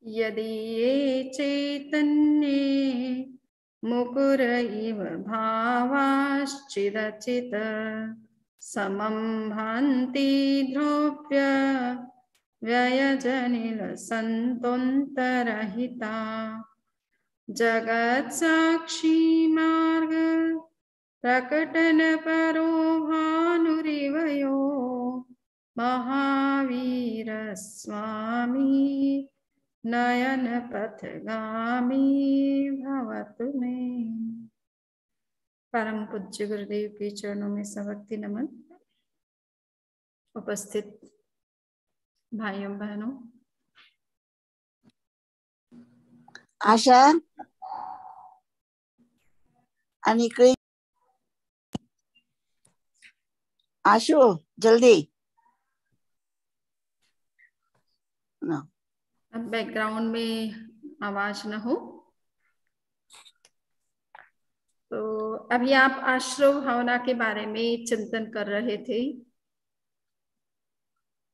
यदि ये चैतन्ये मुकुर इव भावाश्चिदचित समं भान्ति ध्रुव्य व्ययजनिल सन्तोन्तरहिता जगत् साक्षी मार्ग प्रकटन परो भानुरिवयो महावीर स्वामी नयन पथगामी भवतु मे। परम पूज्य गुरुदेव के चरणों में सभक्ति नमन। उपस्थित भाइयों बहनों, आशा अनिकृत आशु जल्दी ना, अब बैकग्राउंड में आवाज न हो। तो अभी आप आश्रव भावना के बारे में चिंतन कर रहे थे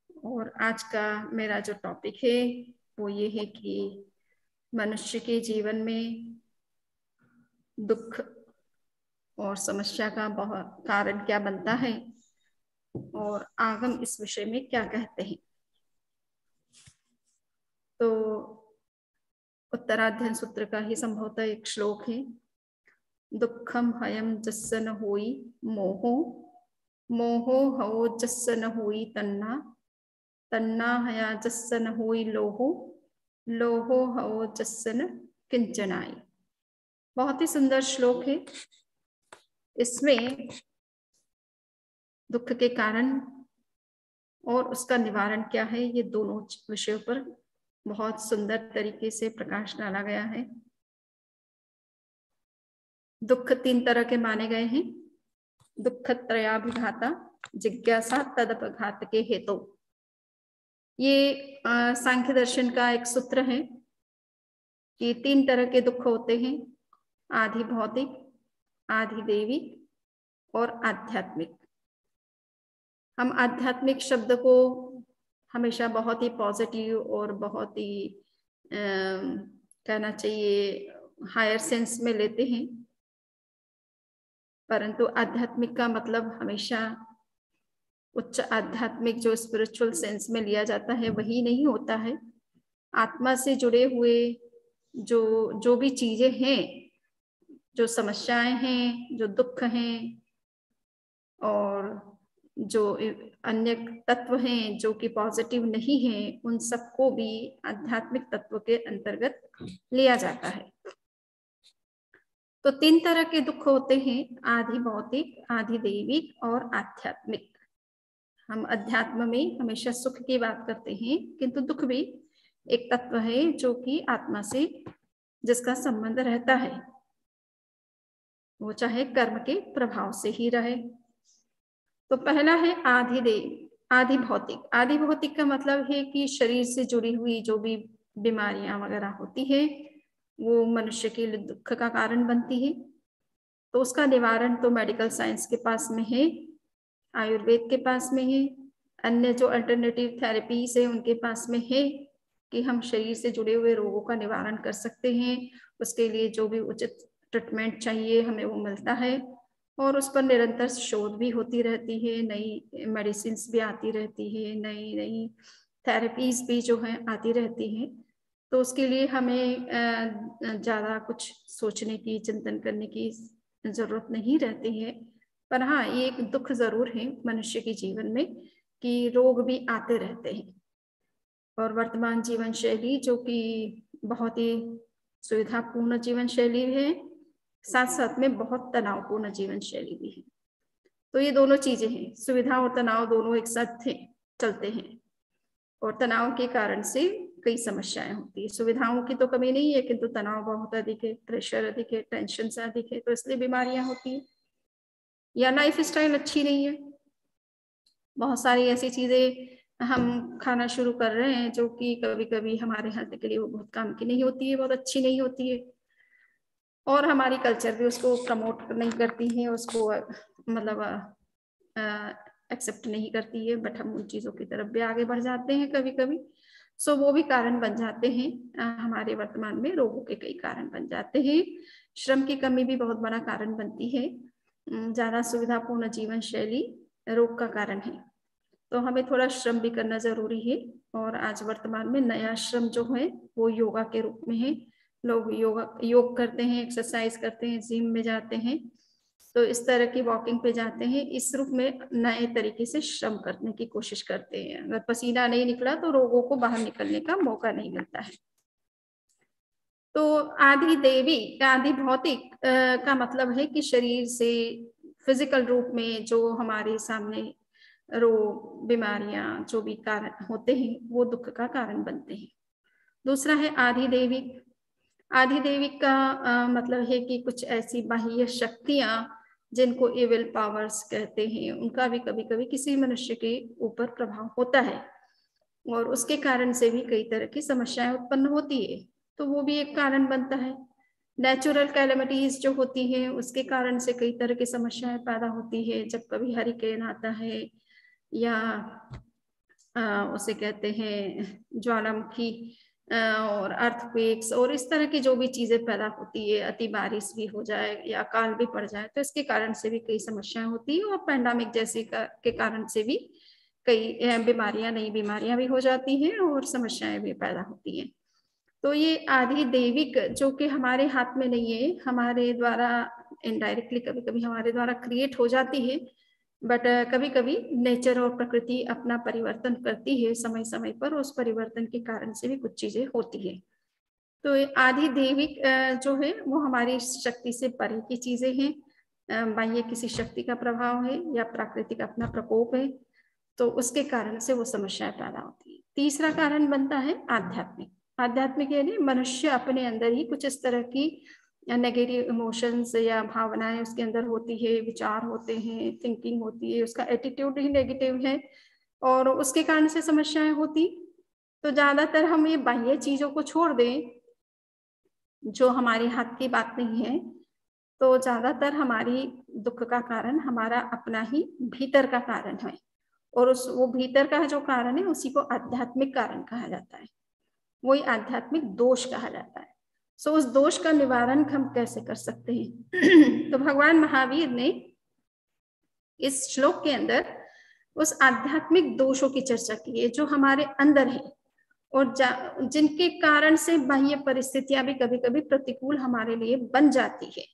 और आज का मेरा जो टॉपिक है वो ये है कि मनुष्य के जीवन में दुख और समस्या का बहुत कारण क्या बनता है और आगम इस विषय में क्या कहते हैं। तो उत्तराध्ययन सूत्र का ही संभवतः एक श्लोक है, दुखम हयम जस्स न होई मोहो मोहो हवो जस्स न होई तन्ना तन्ना हया जस्स न होई लोहो लोहो हवो जस्स न किंचनाई। बहुत ही सुंदर श्लोक है। इसमें दुख के कारण और उसका निवारण क्या है, ये दोनों विषयों पर बहुत सुंदर तरीके से प्रकाश डाला गया है। दुख 3 तरह के माने गए हैं। दुख त्रयाभिघाता जिज्ञासा तदपघात के हेतु। ये सांख्य दर्शन का एक सूत्र है कि 3 तरह के दुख होते हैं, आधि भौतिक, आधि दैविक और आध्यात्मिक। हम आध्यात्मिक शब्द को हमेशा बहुत ही पॉजिटिव और बहुत ही कहना चाहिए हायर सेंस में लेते हैं, परंतु आध्यात्मिक का मतलब हमेशा उच्च आध्यात्मिक जो स्पिरिचुअल सेंस में लिया जाता है वही नहीं होता है। आत्मा से जुड़े हुए जो भी चीजें हैं, जो समस्याएं हैं, जो दुख हैं और जो अन्य तत्व हैं जो कि पॉजिटिव नहीं हैं, उन सबको भी आध्यात्मिक तत्व के अंतर्गत लिया जाता है। तो 3 तरह के दुख होते हैं, आधि भौतिक, आधि दैविक और आध्यात्मिक। हम अध्यात्म में हमेशा सुख की बात करते हैं, किंतु दुख भी एक तत्व है जो कि आत्मा से जिसका संबंध रहता है, वो चाहे कर्म के प्रभाव से ही रहे। तो पहला है आधि भौतिक। आधि भौतिक का मतलब है कि शरीर से जुड़ी हुई जो भी बीमारियां वगैरह होती है वो मनुष्य के लिए दुख का कारण बनती है। तो उसका निवारण तो मेडिकल साइंस के पास में है, आयुर्वेद के पास में है, अन्य जो अल्टरनेटिव थेरेपीज है उनके पास में है कि हम शरीर से जुड़े हुए रोगों का निवारण कर सकते हैं। उसके लिए जो भी उचित ट्रीटमेंट चाहिए हमें वो मिलता है और उस पर निरंतर शोध भी होती रहती है, नई मेडिसिन भी आती रहती है, नई नई थेरेपीज भी जो है आती रहती हैं। तो उसके लिए हमें ज़्यादा कुछ सोचने की, चिंतन करने की जरूरत नहीं रहती है। पर हाँ, ये एक दुख जरूर है मनुष्य के जीवन में कि रोग भी आते रहते हैं और वर्तमान जीवन शैली जो कि बहुत ही सुविधापूर्ण जीवन शैली है, साथ साथ में बहुत तनावपूर्ण जीवन शैली भी है। तो ये दोनों चीजें हैं, सुविधा और तनाव दोनों एक साथ चलते हैं और तनाव के कारण से कई समस्याएं होती है। सुविधाओं की तो कमी नहीं है, किंतु तनाव बहुत अधिक है, प्रेशर अधिक है, टेंशन से अधिक है, तो इसलिए बीमारियां होती है। या लाइफ स्टाइल अच्छी नहीं है, बहुत सारी ऐसी चीजें हम खाना शुरू कर रहे हैं जो कि कभी कभी हमारे हेल्थ के लिए वो बहुत काम की नहीं होती है, बहुत अच्छी नहीं होती है और हमारी कल्चर भी उसको प्रमोट नहीं करती है, उसको मतलब एक्सेप्ट नहीं करती है। बट हम उन चीज़ों की तरफ भी आगे बढ़ जाते हैं कभी कभी। सो वो भी कारण बन जाते हैं। हमारे वर्तमान में रोगों के कई कारण बन जाते हैं। श्रम की कमी भी बहुत बड़ा कारण बनती है। ज्यादा सुविधापूर्ण जीवन शैली रोग का कारण है। तो हमें थोड़ा श्रम भी करना जरूरी है। और आज वर्तमान में नया श्रम जो है वो योगा के रूप में है। लोग योग करते हैं, एक्सरसाइज करते हैं, जिम में जाते हैं, तो इस तरह की वॉकिंग पे जाते हैं। इस रूप में नए तरीके से श्रम करने की कोशिश करते हैं। अगर पसीना नहीं निकला तो रोगों को बाहर निकलने का मौका नहीं मिलता है। तो आदि देवी आदि भौतिक का मतलब है कि शरीर से फिजिकल रूप में जो हमारे सामने रोग, बीमारियां जो भी कारण होते हैं वो दुख का कारण बनते हैं। दूसरा है आधिदैविक। आधिदैविक का मतलब है कि कुछ ऐसी बाह्य शक्तियां जिनको एविल पावर्स कहते हैं, उनका भी कभी कभी किसी मनुष्य के ऊपर प्रभाव होता है और उसके कारण से भी कई तरह की समस्याएं उत्पन्न होती है। तो वो भी एक कारण बनता है। नेचुरल कैलेमिटीज जो होती हैं उसके कारण से कई तरह की समस्याएं पैदा होती है। जब कभी हरिकेन आता है या उसे कहते हैं ज्वालामुखी और अर्थक्वेक्स और इस तरह की जो भी चीजें पैदा होती है, अति बारिश भी हो जाए या अकाल भी पड़ जाए, तो इसके कारण से भी कई समस्याएं होती है। और पैंडेमिक जैसे के कारण से भी कई बीमारियां, नई बीमारियां भी हो जाती हैं और समस्याएं भी पैदा होती हैं। तो ये आदि दैविक जो कि हमारे हाथ में नहीं है, हमारे द्वारा इनडायरेक्टली कभी कभी हमारे द्वारा क्रिएट हो जाती है, बट कभी कभी नेचर और प्रकृति अपना परिवर्तन करती है समय समय पर, उस परिवर्तन के कारण से भी कुछ चीजें होती है। तो आदि दैविक जो है वो हमारी शक्ति से परे की चीजें हैं। बाह्य किसी शक्ति का प्रभाव है या प्राकृतिक अपना प्रकोप है, तो उसके कारण से वो समस्याएं पैदा होती है। तीसरा कारण बनता है आध्यात्मिक। आध्यात्मिक यानी मनुष्य अपने अंदर ही कुछ इस तरह की नेगेटिव इमोशंस या भावनाएं उसके अंदर होती है, विचार होते हैं, थिंकिंग होती है, उसका एटीट्यूड ही नेगेटिव है और उसके कारण से समस्याएं होती। तो ज्यादातर हम ये बाह्य चीजों को छोड़ दें जो हमारे हाथ की बात नहीं है, तो ज्यादातर हमारी दुख का कारण हमारा अपना ही भीतर का कारण है। और उस वो भीतर का जो कारण है उसी को आध्यात्मिक कारण कहा जाता है, वही आध्यात्मिक दोष कहा जाता है। सो उस दोष का निवारण हम कैसे कर सकते हैं? तो भगवान महावीर ने इस श्लोक के अंदर उस आध्यात्मिक दोषों की चर्चा की है जो हमारे अंदर है और जिनके कारण से बाह्य परिस्थितियां भी कभी कभी प्रतिकूल हमारे लिए बन जाती है।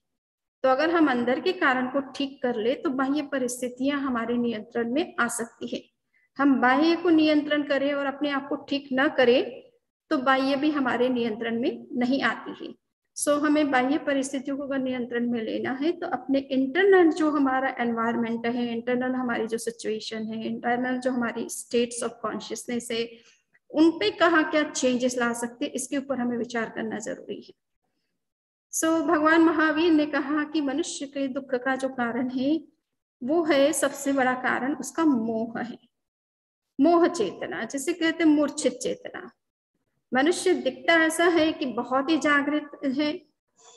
तो अगर हम अंदर के कारण को ठीक कर ले तो बाह्य परिस्थितियां हमारे नियंत्रण में आ सकती है। हम बाह्य को नियंत्रण करें और अपने आप को ठीक न करें तो बाह्य भी हमारे नियंत्रण में नहीं आती है। सो हमें बाह्य परिस्थितियों को अगर नियंत्रण में लेना है तो अपने इंटरनल जो हमारा एनवायरमेंट है, इंटरनल हमारी जो सिचुएशन है, इंटरनल जो हमारी स्टेट्स ऑफ कॉन्शियसनेस है, उन पे कहाँ क्या चेंजेस ला सकते, इसके ऊपर हमें विचार करना जरूरी है। सो भगवान महावीर ने कहा कि मनुष्य के दुख का जो कारण है वो है, सबसे बड़ा कारण उसका मोह है। मोह चेतना, जिसे कहते हैं मूर्छित चेतना। मनुष्य दिखता ऐसा है कि बहुत ही जागृत है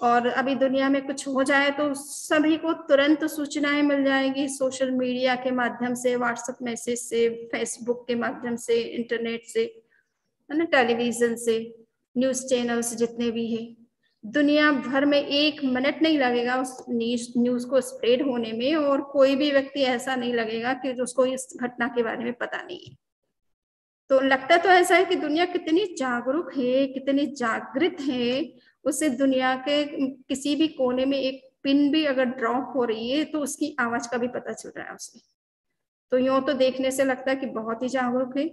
और अभी दुनिया में कुछ हो जाए तो सभी को तुरंत सूचनाएं मिल जाएंगी, सोशल मीडिया के माध्यम से, व्हाट्सएप मैसेज से, फेसबुक के माध्यम से, इंटरनेट से, है ना, टेलीविजन से, न्यूज चैनल्स जितने भी है। दुनिया भर में 1 मिनट नहीं लगेगा उस न्यूज को स्प्रेड होने में और कोई भी व्यक्ति ऐसा नहीं लगेगा कि उसको इस घटना के बारे में पता नहीं है। तो लगता तो ऐसा है कि दुनिया कितनी जागरूक है, कितनी जागृत है, उसे दुनिया के किसी भी कोने में एक पिन भी अगर ड्रॉप हो रही है तो उसकी आवाज का भी पता चल रहा है उसे। तो यूं तो देखने से लगता है कि बहुत ही जागरूक है,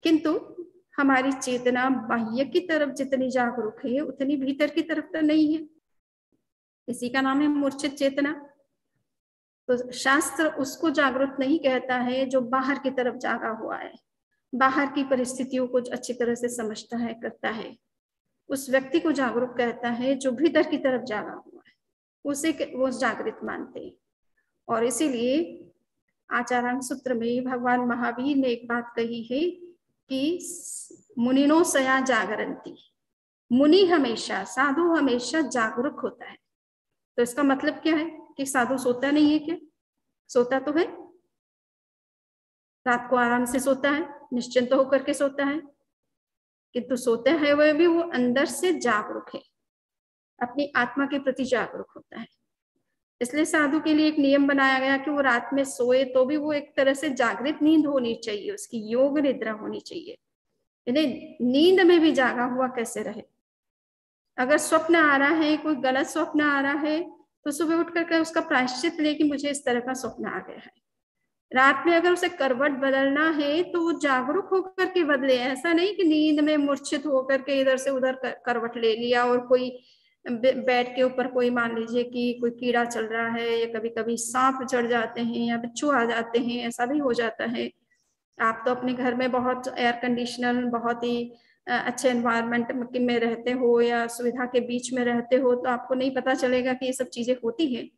किंतु हमारी चेतना बाह्य की तरफ जितनी जागरूक है उतनी भीतर की तरफ तो नहीं है। इसी का नाम है मूर्छित चेतना। तो शास्त्र उसको जागरूक नहीं कहता है जो बाहर की तरफ जागा हुआ है, बाहर की परिस्थितियों को अच्छी तरह से समझता है, करता है। उस व्यक्ति को जागरूक कहता है जो भीतर की तरफ जागा हुआ है, उसे वो जागृत मानते हैं। और इसीलिए आचारांग सूत्र में भगवान महावीर ने एक बात कही है कि मुनिनो सया जागरंती, मुनि हमेशा, साधु हमेशा जागरूक होता है। तो इसका मतलब क्या है कि साधु सोता नहीं है क्या? सोता तो है, रात को आराम से सोता है, निश्चिंत होकर के सोता है, किंतु सोते हैं वह भी वो अंदर से जागरूक है, अपनी आत्मा के प्रति जागरूक होता है। इसलिए साधु के लिए एक नियम बनाया गया कि वो रात में सोए तो भी वो एक तरह से जागृत नींद होनी चाहिए, उसकी योग निद्रा होनी चाहिए, यानी नींद में भी जागा हुआ कैसे रहे। अगर स्वप्न आ रहा है, कोई गलत स्वप्न आ रहा है, तो सुबह उठ करके उसका प्रायश्चित ले कि मुझे इस तरह का स्वप्न आ गया है। रात में अगर उसे करवट बदलना है तो वो जागरूक होकर के बदले, ऐसा नहीं कि नींद में मूर्छित होकर के इधर से उधर करवट ले लिया और कोई बेड के ऊपर कोई मान लीजिए कि कोई कीड़ा चल रहा है या कभी कभी सांप चढ़ जाते हैं या बिच्छू आ जाते हैं, ऐसा भी हो जाता है। आप तो अपने घर में बहुत एयर कंडीशनर, बहुत ही अच्छे एनवायरनमेंट में रहते हो या सुविधा के बीच में रहते हो, तो आपको नहीं पता चलेगा कि ये सब चीजें होती हैं।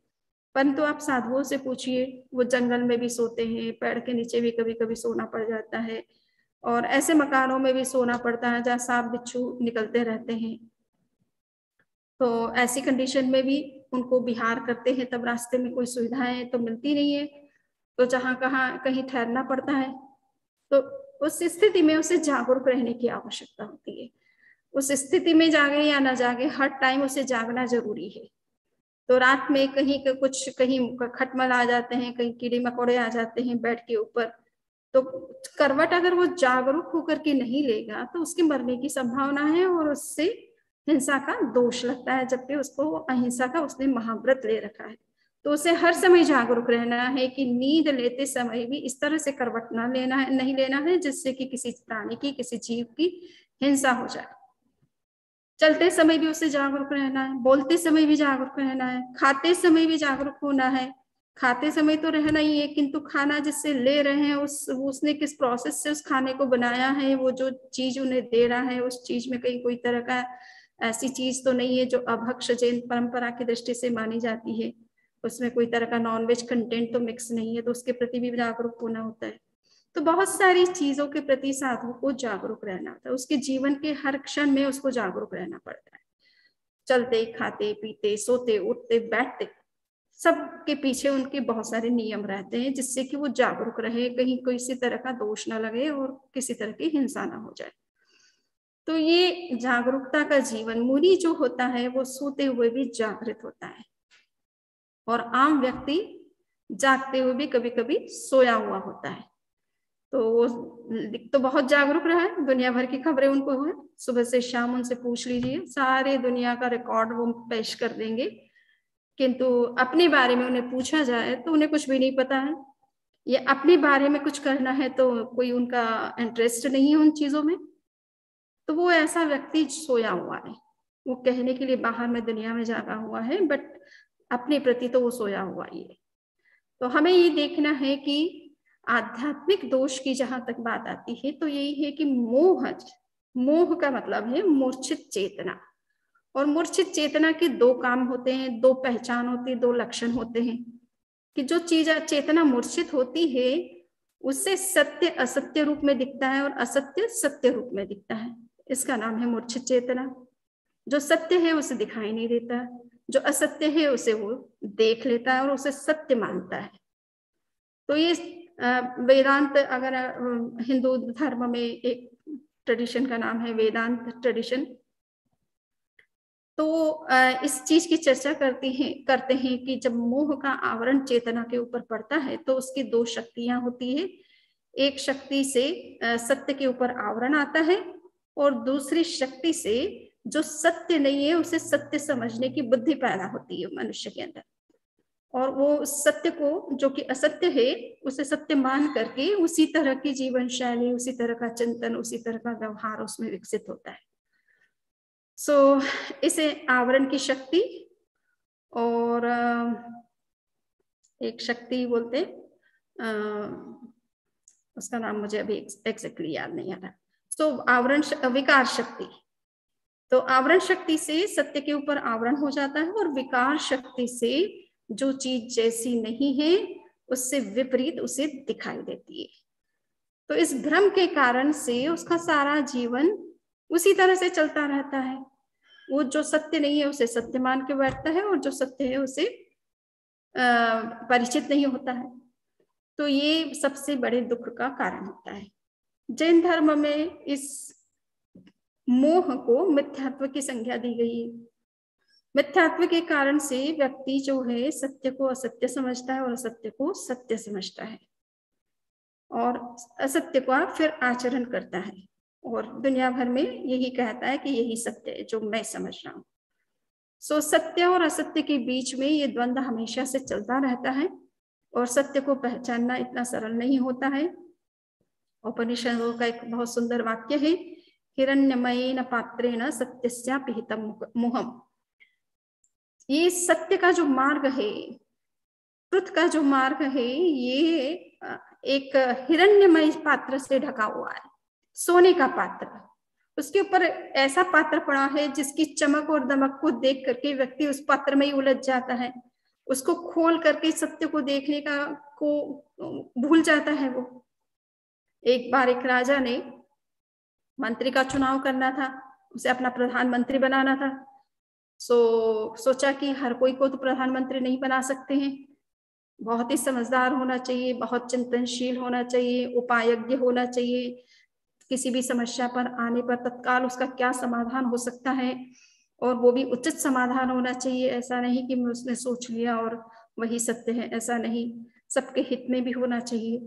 परंतु आप साधुओं से पूछिए, वो जंगल में भी सोते हैं, पेड़ के नीचे भी कभी कभी सोना पड़ जाता है, और ऐसे मकानों में भी सोना पड़ता है जहाँ सांप बिच्छू निकलते रहते हैं। तो ऐसी कंडीशन में भी उनको विहार करते हैं, तब रास्ते में कोई सुविधाएं तो मिलती नहीं है, तो जहाँ कहाँ कहीं ठहरना पड़ता है। तो उस स्थिति में उसे जागरूक रहने की आवश्यकता होती है। उस स्थिति में जागे या ना जागे, हर टाइम उसे जागना जरूरी है। तो रात में कहीं खटमल आ जाते हैं, कहीं कीड़े मकोड़े आ जाते हैं बेड के ऊपर, तो करवट अगर वो जागरूक होकर के नहीं लेगा तो उसके मरने की संभावना है और उससे हिंसा का दोष लगता है, जबकि उसको अहिंसा का उसने महाव्रत ले रखा है। तो उसे हर समय जागरूक रहना है कि नींद लेते समय भी इस तरह से करवट ना लेना है, नहीं लेना है जिससे कि किसी प्राणी की, किसी जीव की हिंसा हो जाए। चलते समय भी उसे जागरूक रहना है, बोलते समय भी जागरूक रहना है, खाते समय भी जागरूक होना है। खाते समय तो रहना ही है, किंतु खाना जिससे ले रहे हैं उसने किस प्रोसेस से उस खाने को बनाया है, वो जो चीज उन्हें दे रहा है उस चीज में कहीं कोई तरह का ऐसी चीज तो नहीं है जो अभक्ष जैन परंपरा की दृष्टि से मानी जाती है, उसमें कोई तरह का नॉनवेज कंटेंट तो मिक्स नहीं है, तो उसके प्रति भी जागरूक होना होता है। तो बहुत सारी चीजों के प्रति साधु को जागरूक रहना होता है, उसके जीवन के हर क्षण में उसको जागरूक रहना पड़ता है। चलते, खाते, पीते, सोते, उठते, बैठते, सबके पीछे उनके बहुत सारे नियम रहते हैं जिससे कि वो जागरूक रहे, कहीं किसी तरह का दोष ना लगे और किसी तरह की हिंसा ना हो जाए। तो ये जागरूकता का जीवन, मुनि जो होता है वो सोते हुए भी जागृत होता है, और आम व्यक्ति जागते हुए भी कभी कभी सोया हुआ होता है। तो वो तो बहुत जागरूक रहा है, दुनिया भर की खबरें उनको है, सुबह से शाम उनसे पूछ लीजिए, सारे दुनिया का रिकॉर्ड वो पेश कर देंगे, किंतु अपने बारे में उन्हें पूछा जाए तो उन्हें कुछ भी नहीं पता है, या अपने बारे में कुछ करना है तो कोई उनका इंटरेस्ट नहीं है उन चीजों में। तो वो ऐसा व्यक्ति सोया हुआ है, वो कहने के लिए बाहर में दुनिया में जागा हुआ है, बट अपने प्रति तो वो सोया हुआ ही है। तो हमें ये देखना है कि आध्यात्मिक दोष की जहां तक बात आती है तो यही है कि मोह का मतलब है मूर्छित चेतना, और मूर्छित चेतना के दो काम होते हैं, दो पहचान होती है, दो लक्षण होते हैं। कि जो चीज चेतना मूर्छित होती है उससे सत्य असत्य रूप में दिखता है और असत्य सत्य रूप में दिखता है, इसका नाम है मूर्छित चेतना। जो सत्य है उसे दिखाई नहीं देता, जो असत्य है उसे वो देख लेता है और उसे सत्य मानता है। तो ये वेदांत, अगर हिंदू धर्म में एक ट्रेडिशन का नाम है वेदांत ट्रेडिशन, तो इस चीज की चर्चा करते हैं कि जब मोह का आवरण चेतना के ऊपर पड़ता है तो उसकी दो शक्तियां होती है। एक शक्ति से सत्य के ऊपर आवरण आता है, और दूसरी शक्ति से जो सत्य नहीं है उसे सत्य समझने की बुद्धि पैदा होती है मनुष्य के अंदर, और वो सत्य को, जो कि असत्य है, उसे सत्य मान करके उसी तरह की जीवन शैली, उसी तरह का चिंतन, उसी तरह का व्यवहार उसमें विकसित होता है। इसे आवरण की शक्ति और एक शक्ति बोलते, उसका नाम मुझे अभी एग्जैक्टली याद नहीं आ रहा। आवरण विकार शक्ति, तो आवरण शक्ति से सत्य के ऊपर आवरण हो जाता है, और विकार शक्ति से जो चीज जैसी नहीं है उससे विपरीत उसे दिखाई देती है। तो इस भ्रम के कारण से उसका सारा जीवन उसी तरह से चलता रहता है, वो जो सत्य नहीं है उसे सत्य मान के बैठता है और जो सत्य है उसे परिचित नहीं होता है। तो ये सबसे बड़े दुख का कारण होता है। जैन धर्म में इस मोह को मिथ्यात्व की संज्ञा दी गई है। मिथ्यात्व के कारण से व्यक्ति जो है सत्य को असत्य समझता है और असत्य को सत्य समझता है, और असत्य का फिर आचरण करता है और दुनिया भर में यही कहता है कि यही सत्य है जो मैं समझ रहा हूँ। सो सत्य और असत्य के बीच में ये द्वंद्व हमेशा से चलता रहता है और सत्य को पहचानना इतना सरल नहीं होता है। उपनिषदों का एक बहुत सुंदर वाक्य है, हिरण्यमयेन पात्रेण सत्यस्यापि हितं मुहम्। ये सत्य का जो मार्ग है, ट्रुथ का जो मार्ग है, ये एक हिरण्यमय पात्र से ढका हुआ है, सोने का पात्र। उसके ऊपर ऐसा पात्र पड़ा है जिसकी चमक और दमक को देख करके व्यक्ति उस पात्र में ही उलझ जाता है, उसको खोल करके सत्य को देखने का को भूल जाता है वो। एक बार एक राजा ने मंत्री का चुनाव करना था, उसे अपना प्रधानमंत्री बनाना था। सोचा कि हर कोई को तो प्रधानमंत्री नहीं बना सकते हैं, बहुत ही समझदार होना चाहिए, बहुत चिंतनशील होना चाहिए, उपायज्ञ होना चाहिए, किसी भी समस्या पर आने पर तत्काल उसका क्या समाधान हो सकता है और वो भी उचित समाधान होना चाहिए। ऐसा नहीं कि उसने सोच लिया और वही सत्य है, ऐसा नहीं, सबके हित में भी होना चाहिए,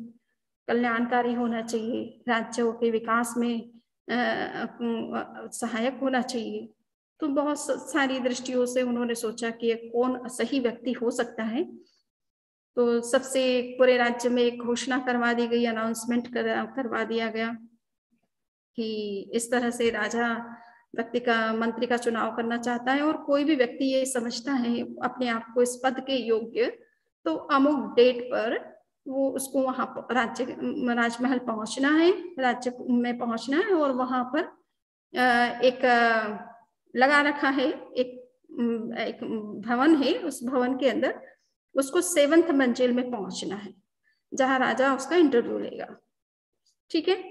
कल्याणकारी होना चाहिए, राज्यों के विकास में सहायक होना चाहिए। तो बहुत सारी दृष्टियों से उन्होंने सोचा कि कौन सही व्यक्ति हो सकता है। तो सबसे पूरे राज्य में एक घोषणा करवा दी गई, अनाउंसमेंट करवा दिया गया कि इस तरह से राजा व्यक्ति का मंत्री का चुनाव करना चाहता है और कोई भी व्यक्ति ये समझता है अपने आप को इस पद के योग्य, तो अमुक डेट पर वो उसको वहां राजमहल पहुंचना है, राज्य में पहुंचना है और वहां पर एक लगा रखा है, एक भवन है, उस भवन के अंदर उसको 7th मंजिल में पहुंचना है जहां राजा उसका इंटरव्यू लेगा। ठीक है,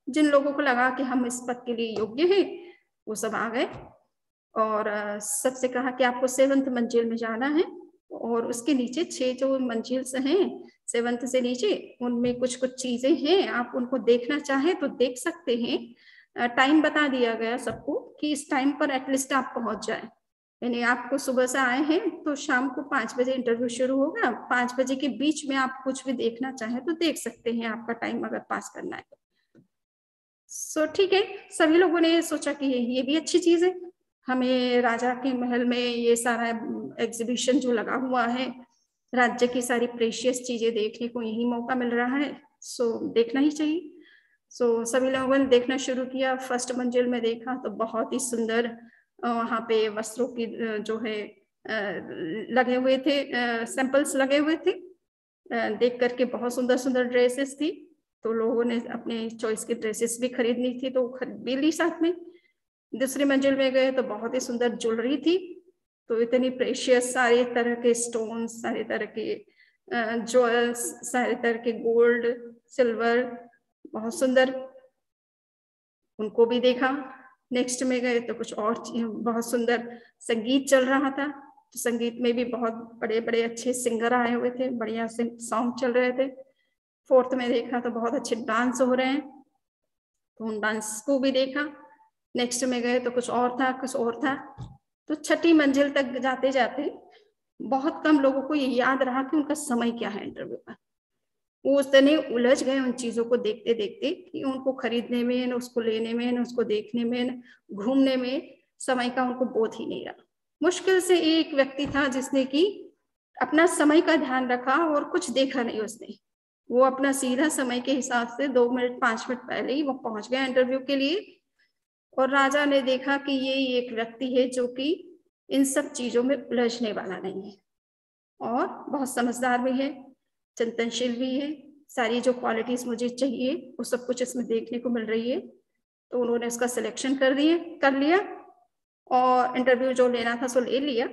जिन लोगों को लगा कि हम इस पद के लिए योग्य हैं वो सब आ गए और सबसे कहा कि आपको 7th मंजिल में जाना है और उसके नीचे 6 जो मंजिल से हैं 7th से नीचे, उनमें कुछ कुछ चीजें हैं, आप उनको देखना चाहें तो देख सकते हैं। टाइम बता दिया गया सबको कि इस टाइम पर एटलीस्ट आप पहुंच जाए, यानी आपको सुबह से आए हैं तो शाम को 5 बजे इंटरव्यू शुरू होगा, 5 बजे के बीच में आप कुछ भी देखना चाहें तो देख सकते हैं, आपका टाइम अगर पास करना है तो। ठीक है, सभी लोगों ने सोचा कि ये भी अच्छी चीज है, हमें राजा के महल में ये सारा एग्जीबिशन जो लगा हुआ है, राज्य की सारी प्रेशियस चीजें देखने को यही मौका मिल रहा है, देखना ही चाहिए। सभी लोगों ने देखना शुरू किया। फर्स्ट मंजिल में देखा तो बहुत ही सुंदर वहाँ पे वस्त्रों की जो है लगे हुए थे, सैंपल्स लगे हुए थे, देख करके बहुत सुंदर सुंदर ड्रेसेस थी। तो लोगों ने अपने चॉइस की ड्रेसेस भी खरीदनी थी तो खरीद भी ली साथ में। दूसरी मंजिल में गए तो बहुत ही सुंदर ज्वेलरी थी, तो इतनी प्रेशियस, सारे तरह के स्टोन्स, सारे तरह के ज्वेल्स, सारे तरह के गोल्ड सिल्वर, बहुत सुंदर, उनको भी देखा। नेक्स्ट में गए तो कुछ और बहुत सुंदर संगीत चल रहा था, तो संगीत में भी बहुत बड़े बड़े अच्छे सिंगर आए हुए थे, बढ़िया से सॉन्ग चल रहे थे। 4th में देखा तो बहुत अच्छे डांस हो रहे हैं, तो उन डांस को भी देखा। नेक्स्ट में गए तो कुछ और था, कुछ और था। तो 6ठी मंजिल तक जाते जाते बहुत कम लोगों को ये याद रहा कि उनका समय क्या है इंटरव्यू का। वो उस तरह उलझ गए उन चीजों को देखते देखते कि उनको खरीदने में, उसको लेने में, उसको देखने में, घूमने में समय का उनको बोध ही नहीं रहा। मुश्किल से एक व्यक्ति था जिसने कि अपना समय का ध्यान रखा और कुछ देखा नहीं उसने, वो अपना सीधा समय के हिसाब से 2 मिनट 5 मिनट पहले ही वो पहुंच गया इंटरव्यू के लिए। और राजा ने देखा कि ये एक व्यक्ति है जो कि इन सब चीजों में उलझने वाला नहीं है और बहुत समझदार भी है, चिंतनशील भी है, सारी जो क्वालिटीज मुझे चाहिए वो सब कुछ इसमें देखने को मिल रही है। तो उन्होंने उसका सिलेक्शन कर लिया और इंटरव्यू जो लेना था सो ले लिया।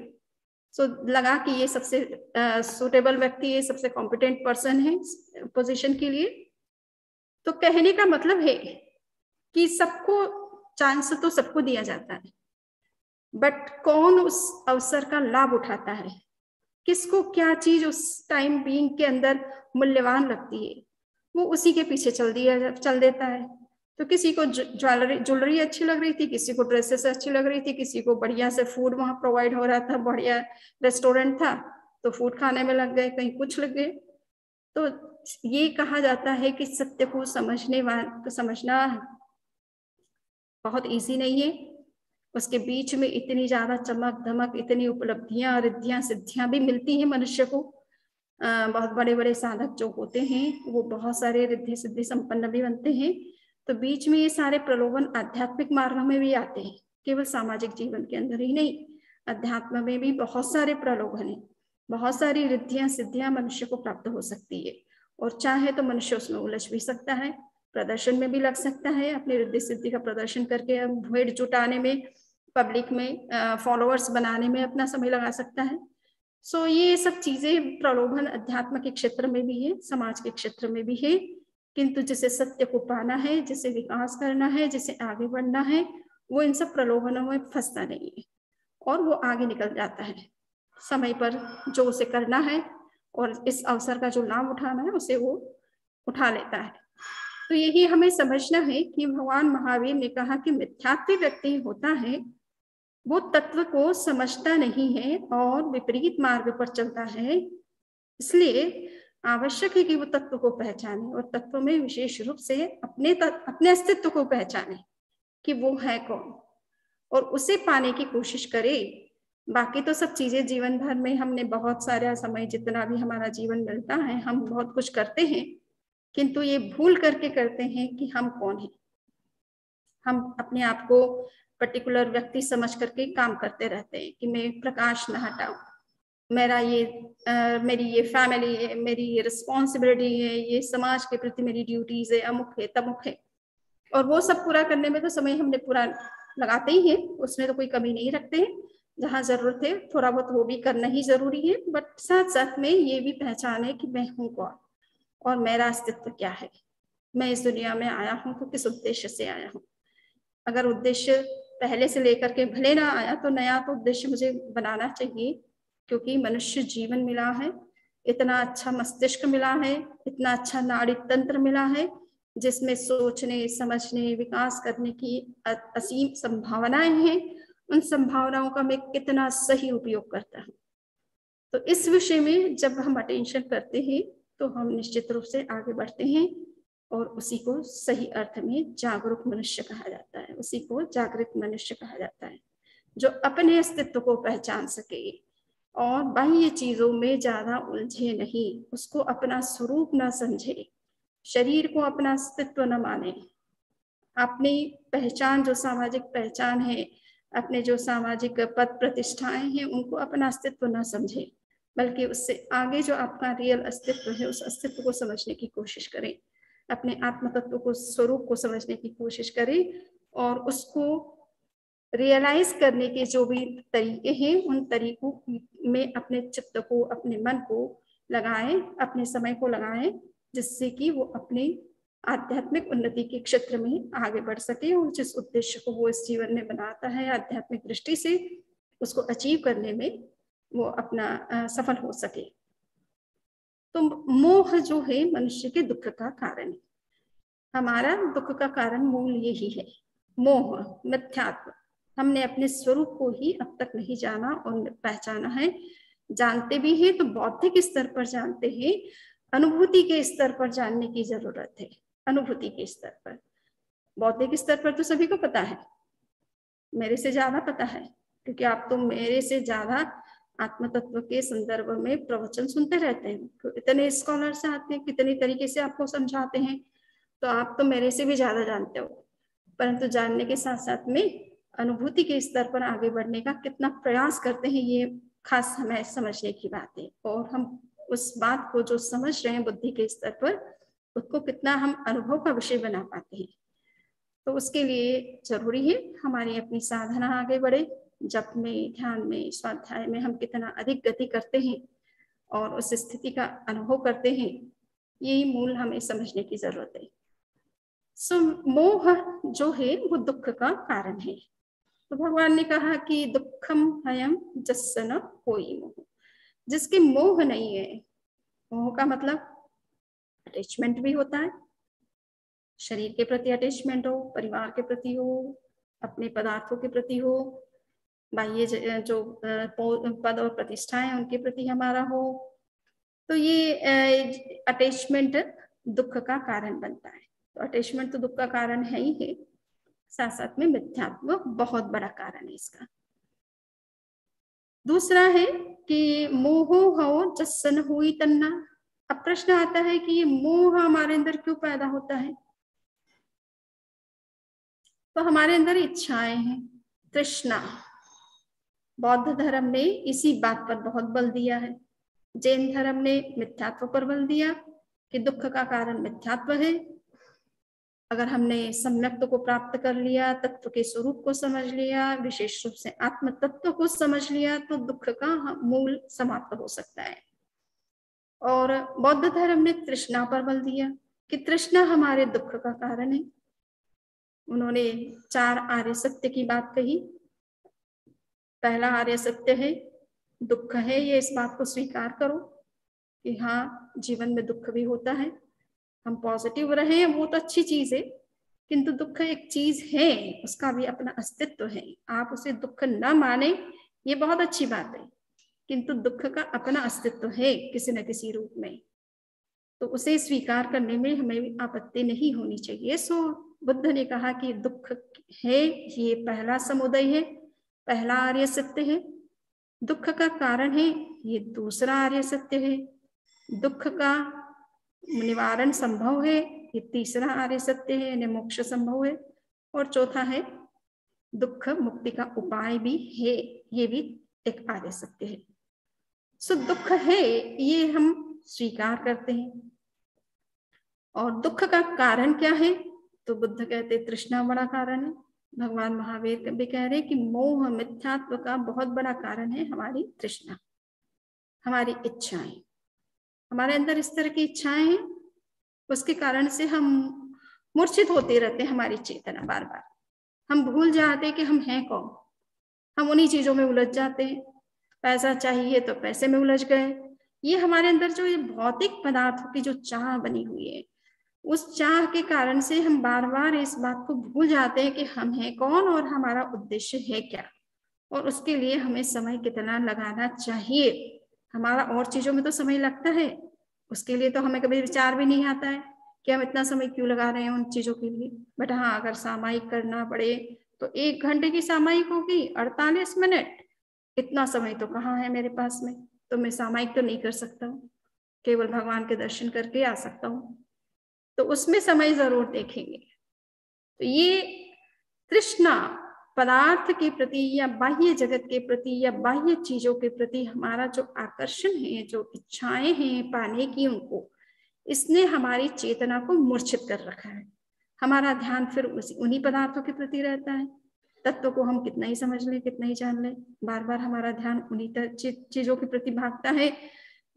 लगा कि ये सबसे सुटेबल व्यक्ति है, सबसे कॉम्पिटेंट पर्सन है पोजीशन के लिए। तो कहने का मतलब है कि सबको चांस तो सबको दिया जाता है, बट कौन उस अवसर का लाभ उठाता है, किसको क्या चीज उस टाइम बीइंग के अंदर मूल्यवान लगती है, वो उसी के पीछे चल देता है। तो किसी को ज्वेलरी अच्छी लग रही थी, किसी को ड्रेसेस अच्छी लग रही थी, किसी को बढ़िया से फूड वहां प्रोवाइड हो रहा था, बढ़िया रेस्टोरेंट था तो फूड खाने में लग गए, कहीं कुछ लग गए। तो ये कहा जाता है कि सत्य को समझना बहुत इजी नहीं है। उसके बीच में इतनी ज्यादा चमक धमक, इतनी उपलब्धियां रिद्धियां सिद्धियां भी मिलती हैं मनुष्य को। बहुत बड़े बड़े साधक जो होते हैं वो बहुत सारे रिद्धि सिद्धि संपन्न भी बनते हैं। तो बीच में ये सारे प्रलोभन आध्यात्मिक मार्ग में भी आते हैं, केवल सामाजिक जीवन के अंदर ही नहीं, अध्यात्म में भी बहुत सारे प्रलोभन है। बहुत सारी रिद्धियां सिद्धियां मनुष्य को प्राप्त हो सकती है, और चाहे तो मनुष्य उसमें उलझ भी सकता है, प्रदर्शन में भी लग सकता है, अपनी रिद्धि सिद्धि का प्रदर्शन करके भीड़ जुटाने में, पब्लिक में फॉलोअर्स बनाने में अपना समय लगा सकता है। सो ये सब चीजें प्रलोभन अध्यात्म के क्षेत्र में भी है, समाज के क्षेत्र में भी है। किंतु जिसे सत्य को पाना है, जिसे विकास करना है, जिसे आगे बढ़ना है, वो इन सब प्रलोभनों में फंसता नहीं है और वो आगे निकल जाता है। समय पर जो उसे करना है और इस अवसर का जो लाभ उठाना है उसे वो उठा लेता है। तो यही हमें समझना है कि भगवान महावीर ने कहा कि मिथ्यात्वी व्यक्ति होता है, वो तत्व को समझता नहीं है और विपरीत मार्ग पर चलता है। इसलिए आवश्यक है कि वो तत्व को पहचाने और तत्व में विशेष रूप से अपने अस्तित्व को पहचाने कि वो है कौन, और उसे पाने की कोशिश करे। बाकी तो सब चीजें जीवन भर में हमने बहुत सारा समय, जितना भी हमारा जीवन मिलता है, हम बहुत कुछ करते हैं, किंतु ये भूल करके करते हैं कि हम कौन हैं। हम अपने आप को पर्टिकुलर व्यक्ति समझ करके काम करते रहते हैं कि मैं प्रकाश न हटाऊं, मेरा ये मेरी ये फैमिली है, मेरी ये रिस्पॉन्सिबिलिटी है, ये समाज के प्रति मेरी ड्यूटीज है, अमुक है तमुक है। और वो सब पूरा करने में तो समय हमने पूरा लगाते ही है, उसमें तो कोई कमी नहीं रखते हैं। जहाँ जरूरत है थोड़ा बहुत वो भी करना ही जरूरी है, बट साथ साथ में ये भी पहचान है कि मैं हूँ कौन और मेरा अस्तित्व क्या है। मैं इस दुनिया में आया हूँ तो किस उद्देश्य से आया हूँ। अगर उद्देश्य पहले से लेकर के भले ना आया तो नया तो उद्देश्य मुझे बनाना चाहिए, क्योंकि मनुष्य जीवन मिला है, इतना अच्छा मस्तिष्क मिला है, इतना अच्छा नाड़ी तंत्र मिला है, जिसमें सोचने समझने विकास करने की असीम संभावनाएं हैं। उन संभावनाओं का मैं कितना सही उपयोग करता हूँ। तो इस विषय में जब हम अटेंशन करते हैं तो हम निश्चित रूप से आगे बढ़ते हैं, और उसी को सही अर्थ में जागरूक मनुष्य कहा जाता है, उसी को जागृत मनुष्य कहा जाता है, जो अपने अस्तित्व को पहचान सके और बाह्य चीजों में ज्यादा उलझे नहीं, उसको अपना स्वरूप न समझे, शरीर को अपना अस्तित्व न माने, अपनी पहचान जो सामाजिक पहचान है, अपने जो सामाजिक पद प्रतिष्ठाएं हैं, उनको अपना अस्तित्व न समझे, बल्कि उससे आगे जो आपका रियल अस्तित्व है उस अस्तित्व को समझने की कोशिश करें, अपने आत्म तत्व को, स्वरूप को समझने की कोशिश करें, और उसको रियलाइज करने के जो भी तरीके हैं उन तरीकों में अपने चित्त को, अपने मन को लगाएं, अपने समय को लगाएं, जिससे कि वो अपने आध्यात्मिक उन्नति के क्षेत्र में आगे बढ़ सके, और जिस उद्देश्य को वो इस जीवन में बनाता है आध्यात्मिक दृष्टि से, उसको अचीव करने में वो अपना सफल हो सके। तो मोह जो है मनुष्य के दुख का कारण है। हमारा दुख का कारण मूल यही है, मोह, मिथ्यात्व। हमने अपने स्वरूप को ही अब तक नहीं जाना और पहचाना है। जानते भी हैं तो बौद्धिक स्तर पर जानते हैं, अनुभूति के स्तर पर जानने की जरूरत है। अनुभूति के स्तर पर, बौद्धिक स्तर पर तो सभी को पता है, मेरे से ज्यादा पता है, क्योंकि आप तो मेरे से ज्यादा आत्म तत्व के संदर्भ में प्रवचन सुनते रहते हैं, तो इतने स्कॉलर्स आते हैं, कितने तरीके से आपको समझाते हैं, तो आप तो मेरे से भी ज्यादा जानते हो। परंतु जानने के साथ साथ में अनुभूति के स्तर पर आगे बढ़ने का कितना प्रयास करते हैं, ये खास हमें समझने की बात है। और हम उस बात को जो समझ रहे हैं बुद्धि के स्तर पर, उसको कितना हम अनुभव का विषय बना पाते हैं। तो उसके लिए जरूरी है हमारी अपनी साधना आगे बढ़े। जप में, ध्यान में, स्वाध्याय में हम कितना अधिक गति करते हैं और उस स्थिति का अनुभव करते हैं, यही मूल हमें समझने की जरूरत है। सो मोह जो है वो दुख का कारण है। तो भगवान ने कहा कि दुखम हयम जस्य न कोई मोह, जिसके मोह नहीं है। मोह का मतलब अटैचमेंट भी होता है, शरीर के प्रति अटैचमेंट हो, परिवार के प्रति हो, अपने पदार्थों के प्रति हो, बाह्य जो पद और प्रतिष्ठाएं उनके प्रति हमारा हो, तो ये अटैचमेंट दुख का कारण बनता है। तो अटैचमेंट तो दुख का कारण है ही है, साथ साथ में मिथ्यात्व बहुत बड़ा कारण है इसका। दूसरा है कि मोहो हो जसन हुई तन्ना। अब प्रश्न आता है कि ये मोह हमारे अंदर क्यों पैदा होता है? तो हमारे अंदर इच्छाएं हैं, तृष्णा। बौद्ध धर्म ने इसी बात पर बहुत बल दिया है। जैन धर्म ने मिथ्यात्व पर बल दिया कि दुख का कारण मिथ्यात्व है। अगर हमने सम्यक्त्व को प्राप्त कर लिया, तत्व के स्वरूप को समझ लिया, विशेष रूप से आत्म तत्व को समझ लिया, तो दुख का मूल समाप्त हो सकता है। और बौद्ध धर्म ने तृष्णा पर बल दिया कि तृष्णा हमारे दुख का कारण है। उन्होंने 4 आर्य सत्य की बात कही। पहला आर्य सत्य है दुख है, ये इस बात को स्वीकार करो कि हाँ जीवन में दुख भी होता है। हम पॉजिटिव रहे वो तो अच्छी चीज है, किंतु दुख एक चीज है, उसका भी अपना अस्तित्व है। आप उसे दुख न माने ये बहुत अच्छी बात है, किंतु दुख का अपना अस्तित्व है किसी न किसी रूप में, तो उसे स्वीकार करने में हमें आपत्ति नहीं होनी चाहिए। सो बुद्ध ने कहा कि दुख है, ये पहला समुदय है, पहला आर्य सत्य है। दुख का कारण है, ये दूसरा आर्य सत्य है। दुख का निवारण संभव है, ये तीसरा आर्य सत्य है, यानी मोक्ष संभव है। और चौथा है दुख मुक्ति का उपाय भी है, ये भी एक आर्य सत्य है। सो दुख है ये हम स्वीकार करते हैं। और दुख का कारण क्या है? तो बुद्ध कहते तृष्णा बड़ा कारण है। भगवान महावीर भी कह रहे कि मोह मिथ्यात्व का बहुत बड़ा कारण है हमारी तृष्णा, हमारी इच्छाएं। हमारे अंदर इस तरह की इच्छाएं हैं, उसके कारण से हम मूर्छित होते रहते हैं। हमारी चेतना बार बार हम भूल जाते हैं कि हम हैं कौन। हम उन्हीं चीजों में उलझ जाते हैं। पैसा चाहिए तो पैसे में उलझ गए। ये हमारे अंदर जो ये भौतिक पदार्थों की जो चाह बनी हुई है, उस चाह के कारण से हम बार बार इस बात को भूल जाते हैं कि हम हैं कौन और हमारा उद्देश्य है क्या, और उसके लिए हमें समय कितना लगाना चाहिए। हमारा और चीजों में तो समय लगता है, उसके लिए तो हमें कभी विचार भी नहीं आता है कि हम इतना समय क्यों लगा रहे हैं उन चीजों के लिए। बट हाँ, अगर सामायिक करना पड़े तो 1 घंटे की सामायिक होगी 48 मिनट, इतना समय तो कहाँ है मेरे पास में, तो मैं सामायिक तो नहीं कर सकता हूँ, केवल भगवान के दर्शन करके आ सकता हूँ, तो उसमें समय जरूर देखेंगे। तो ये तृष्णा पदार्थ के प्रति या बाह्य जगत के प्रति या बाह्य चीजों के प्रति हमारा जो आकर्षण है, जो इच्छाएं हैं पाने की उनको, इसने हमारी चेतना को मूर्छित कर रखा है। हमारा ध्यान फिर उन्हीं पदार्थों के प्रति रहता है। तत्व को हम कितना ही समझ लें, कितना ही जान लें, बार बार हमारा ध्यान उन्हीं चीजों के प्रति भागता है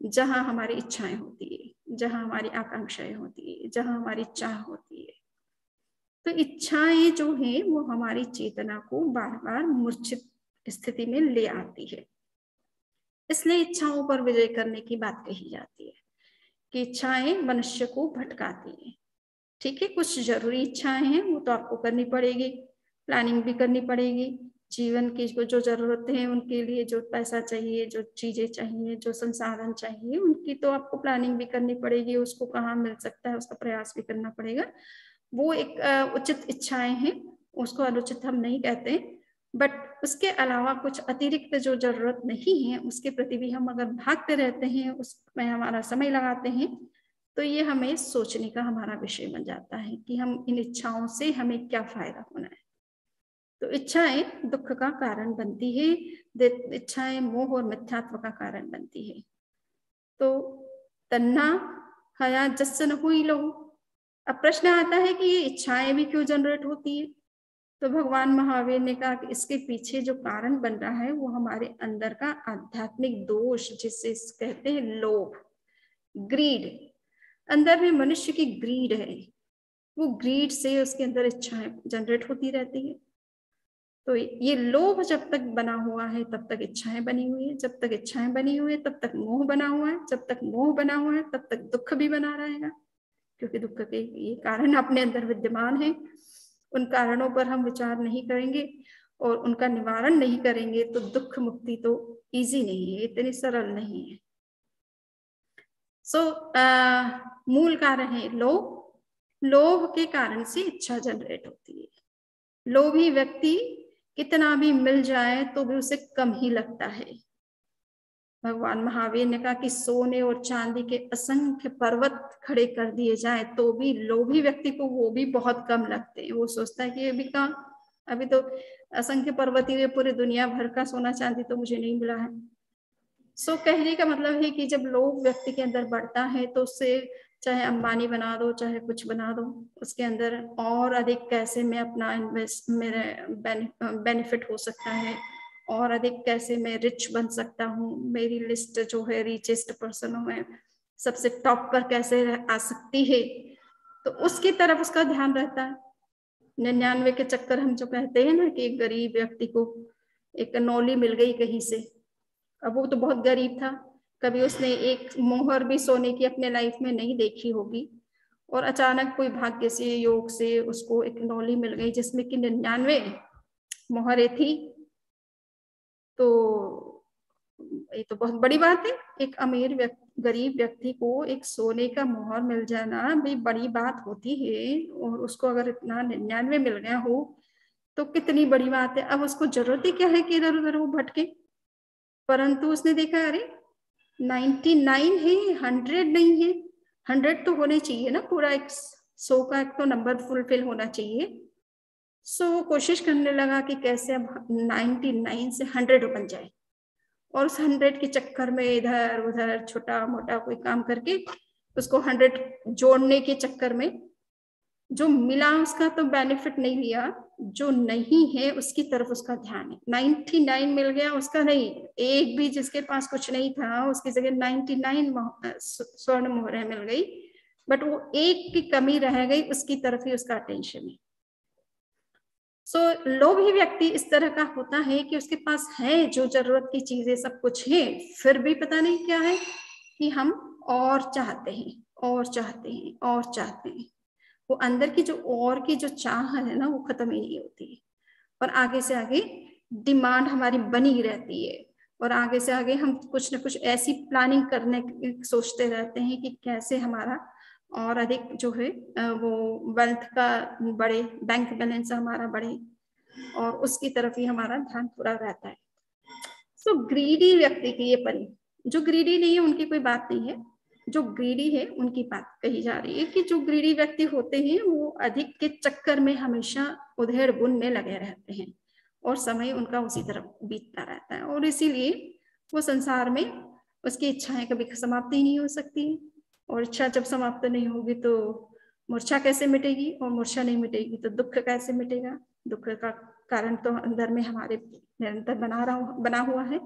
जहां हमारी इच्छाएं होती है, जहां हमारी आकांक्षाएं होती है, जहां हमारी चाह होती है। तो इच्छाएं जो है वो हमारी चेतना को बार बार मूर्छित स्थिति में ले आती है। इसलिए इच्छाओं पर विजय करने की बात कही जाती है कि इच्छाएं मनुष्य को भटकाती हैं। ठीक है, कुछ जरूरी इच्छाएं हैं वो तो आपको करनी पड़ेगी, प्लानिंग भी करनी पड़ेगी। जीवन की जो जरूरतें हैं उनके लिए जो पैसा चाहिए, जो चीजें चाहिए, जो संसाधन चाहिए, उनकी तो आपको प्लानिंग भी करनी पड़ेगी। उसको कहाँ मिल सकता है उसका प्रयास भी करना पड़ेगा। वो एक उचित इच्छाएं हैं, उसको अनुचित हम नहीं कहते। बट उसके अलावा कुछ अतिरिक्त जो जरूरत नहीं है उसके प्रति भी हम अगर भागते रहते हैं, उसमें हमारा समय लगाते हैं, तो ये हमें सोचने का हमारा विषय बन जाता है कि हम इन इच्छाओं से हमें क्या फायदा होना है। तो इच्छाएं दुख का कारण बनती है, इच्छाएं मोह और मिथ्यात्व का कारण बनती है। तो तन्ना हया जस्सन हुई लो। अब प्रश्न आता है कि ये इच्छाएं भी क्यों जनरेट होती है? तो भगवान महावीर ने कहा कि इसके पीछे जो कारण बन रहा है वो हमारे अंदर का आध्यात्मिक दोष, जिससे कहते हैं लोभ, ग्रीड। अंदर में मनुष्य की ग्रीड है, वो ग्रीड से उसके अंदर इच्छाएं जनरेट होती रहती है। तो ये लोभ जब तक बना हुआ है तब तक इच्छाएं बनी हुई है, जब तक इच्छाएं बनी हुई है तब तक मोह बना हुआ है, जब तक मोह बना हुआ है तब तक दुख भी बना रहेगा। क्योंकि दुख के ये कारण अपने अंदर विद्यमान है। उन कारणों पर हम विचार नहीं करेंगे और उनका निवारण नहीं करेंगे तो दुख मुक्ति तो इजी नहीं है, इतनी सरल नहीं है। मूल कारण है लोभ। लोभ के कारण से इच्छा जनरेट होती है। लोभी व्यक्ति कितना भी मिल जाए तो भी उसे कम ही लगता है। भगवान महावीर ने कहा कि सोने और चांदी के असंख्य पर्वत खड़े कर दिए जाए तो भी लोभी व्यक्ति को वो भी बहुत कम लगते हैं। वो सोचता है कि अभी कहाँ, अभी तो असंख्य पर्वत ही पूरी दुनिया भर का सोना चांदी तो मुझे नहीं मिला है। कहने का मतलब है कि जब लोभ व्यक्ति के अंदर बढ़ता है तो उससे चाहे अंबानी बना दो चाहे कुछ बना दो, उसके अंदर और अधिक कैसे मैं अपना इन्वेस्ट मेरे बेनिफिट हो सकता है, और अधिक कैसे मैं रिच बन सकता हूँ, मेरी लिस्ट जो है रिचेस्ट पर्सन में सबसे टॉप पर कैसे आ सकती है, तो उसकी तरफ उसका ध्यान रहता है। 99 के चक्कर हम जो कहते हैं ना कि एक गरीब व्यक्ति को एक नौली मिल गई कहीं से, अब वो तो बहुत गरीब था, कभी उसने एक मोहर भी सोने की अपने लाइफ में नहीं देखी होगी, और अचानक कोई भाग्य से योग से उसको एक नौली मिल गई जिसमें कि 99 मोहरें थी। तो ये तो बहुत बड़ी बात है। एक अमीर गरीब व्यक्ति को एक सोने का मोहर मिल जाना भी बड़ी बात होती है, और उसको अगर इतना 99 मिल गया हो तो कितनी बड़ी बात है। अब उसको जरूरत ही क्या है कि इधर उधर वो भटके, परंतु उसने देखा अरे 99 है, 100 नहीं है। 100 तो होने चाहिए ना, पूरा एक 100 का एक तो नंबर फुलफिल होना चाहिए। वो कोशिश करने लगा कि कैसे अब 99 से 100 बन जाए, और उस 100 के चक्कर में इधर उधर छोटा मोटा कोई काम करके उसको 100 जोड़ने के चक्कर में जो मिला उसका तो बेनिफिट नहीं लिया, जो नहीं है उसकी तरफ उसका ध्यान है। 99 मिल गया उसका नहीं, एक भी जिसके पास कुछ नहीं था उसकी जगह 99 स्वर्ण मोहरें मिल गई, बट वो एक की कमी रह गई, उसकी तरफ ही उसका अटेंशन है। लोभी व्यक्ति इस तरह का होता है कि उसके पास है जो जरूरत की चीजें सब कुछ है, फिर भी पता नहीं क्या है कि हम और चाहते हैं और चाहते हैं और चाहते हैं। वो अंदर की जो और की जो चाह है ना वो खत्म ही नहीं होती है, और आगे से आगे डिमांड हमारी बनी रहती है, और आगे से आगे हम कुछ ना कुछ ऐसी प्लानिंग करने सोचते रहते हैं कि कैसे हमारा और अधिक जो है वो वेल्थ का बढ़े, बैंक बैलेंस हमारा बढ़े, और उसकी तरफ ही हमारा ध्यान पूरा रहता है। ग्रीडी व्यक्ति की ये परी, जो ग्रीडी नहीं है उनकी कोई बात नहीं है, जो ग्रीडी है उनकी बात कही जा रही है कि जो ग्रीडी व्यक्ति होते हैं वो अधिक के चक्कर में हमेशा उधेड़ बुन में लगे रहते हैं, और समय उनका उसी तरफ बीतता रहता है, और इसीलिए वो संसार में उसकी इच्छाएं कभी समाप्त ही नहीं हो सकती, और इच्छा जब समाप्त नहीं होगी तो मूर्छा कैसे मिटेगी, और मूर्छा नहीं मिटेगी तो दुख कैसे मिटेगा। दुख का कारण तो अंदर में हमारे निरंतर बना हुआ है।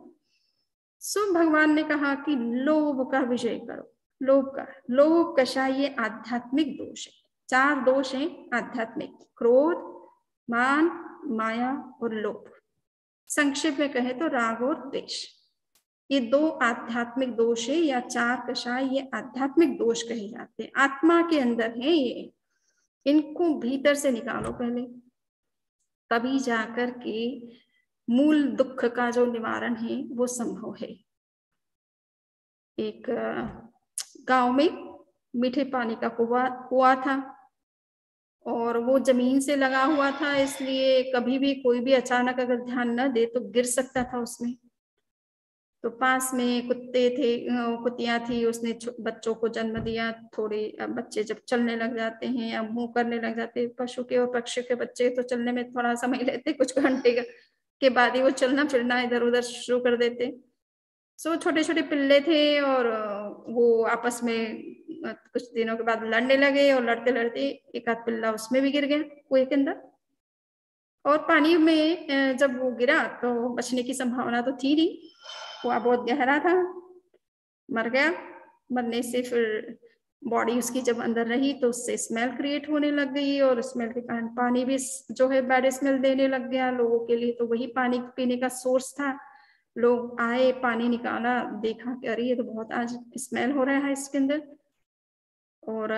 भगवान ने कहा कि लोभ का विजय करो। लोभ कषाय ये आध्यात्मिक दोष है। 4 दोष हैं आध्यात्मिक, क्रोध, मान, माया और लोभ। संक्षेप में कहे तो राग और द्वेष, ये 2 आध्यात्मिक दोष है, या 4 कषाय ये आध्यात्मिक दोष कहे जाते हैं, आत्मा के अंदर है ये। इनको भीतर से निकालो पहले, तभी जाकर के मूल दुख का जो निवारण है वो संभव है। एक गांव में मीठे पानी का कुआं था, और वो जमीन से लगा हुआ था, इसलिए कभी भी कोई भी अचानक अगर ध्यान न दे तो गिर सकता था उसमें। तो पास में कुत्ते थे, कुतियां थी, उसने बच्चों को जन्म दिया। थोड़े बच्चे जब चलने लग जाते हैं या मुंह करने लग जाते हैं, पशु के और पक्षी के बच्चे तो चलने में थोड़ा समय लेते, कुछ घंटे के बाद ही वो चलना फिरना इधर उधर शुरू कर देते। छोटे छोटे पिल्ले थे, और वो आपस में कुछ दिनों के बाद लड़ने लगे, और लड़ते लड़ते एक आध पिल्ला उसमें भी गिर गया कुएं के अंदर। और पानी में जब वो गिरा तो बचने की संभावना तो थी नहीं, कुआं बहुत गहरा था, मर गया। मरने से फिर बॉडी उसकी जब अंदर रही तो उससे स्मेल क्रिएट होने लग गई, और स्मेल के कारण पानी भी जो है बैड स्मेल देने लग गया लोगों के लिए। तो वही पानी पीने का सोर्स था। लोग आए, पानी निकाला, देखा कि अरे ये तो बहुत आज स्मेल हो रहा है इसके अंदर। और